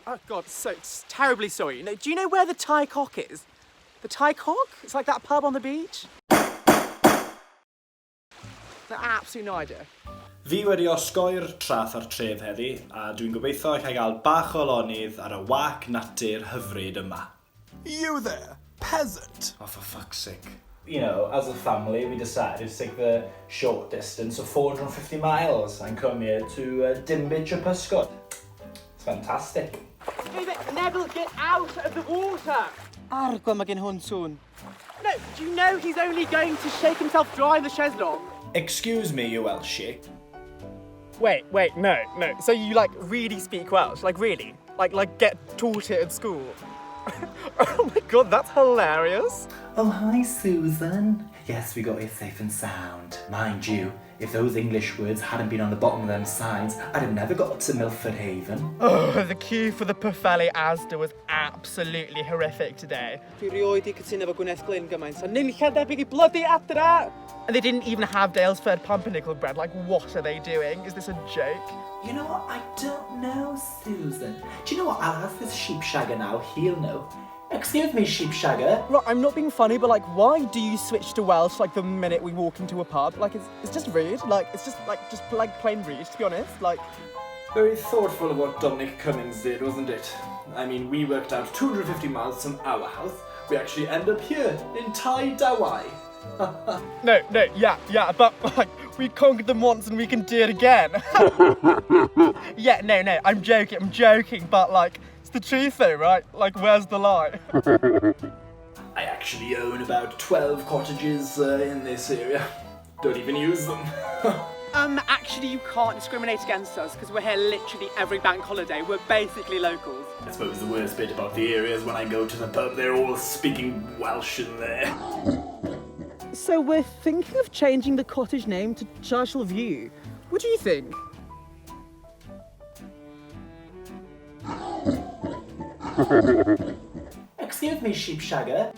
Oh, God, terribly sorry. No, do you know where the Thai Cock is? The Thai Cock? It's like that pub on the beach. No, absolutely no idea. Fi wedi osgoi'r trath ar tref heddi, a dwi'n gobeithio cael gael bach o lonydd ar y wac natur hyfryd yma. You there, peasant! Oh, for fuck's sake. You know, as a family, we decided to take the short distance of 450 miles and come here to Dimbych y Pysgod. It's fantastic. Hey, Neville, get out of the water! Argwa mae gen hwn sŵn. No, do you know he's only going to shake himself dry in the chaiselong? Excuse me, you Welshie. Wait, no. So you, really speak Welsh? Like, really? Like get taught it at school? Oh my God, that's hilarious. Oh, hi, Susan. Yes, we got here safe and sound. Mind you, if those English words hadn't been on the bottom of them signs, I'd have never got to Milford Haven. Oh, the queue for the Pwllheli Asda was absolutely horrific today. Fi rioed I cytuno efo Gwyneth Glyn gymaint, so ni'n lle debyg I bloody adra! And they didn't even have Dalesford pumpernickel bread. Like, what are they doing? Is this a joke? You know what? I don't know, Susan. Do you know what? I'll ask this sheepshagger now. He'll know. Excuse me, sheepshagger. Look, I'm not being funny, but why do you switch to Welsh the minute we walk into a pub? It's just rude. It's just plain rude, to be honest. Very thoughtful of what Dominic Cummings did, wasn't it? I mean, we worked out 250 miles from our house. We actually end up here, in Tai Dawai. No, yeah, but we conquered them once and we can do it again. Yeah, no, I'm joking, but it's the truth though, right? Where's the lie? I actually own about 12 cottages in this area. Don't even use them. Actually you can't discriminate against us because we're here literally every bank holiday. We're basically locals. I suppose the worst bit about the area is when I go to the pub, they're all speaking Welsh in there. So we're thinking of changing the cottage name to Churchill View. What do you think? Excuse me, sheepshagger.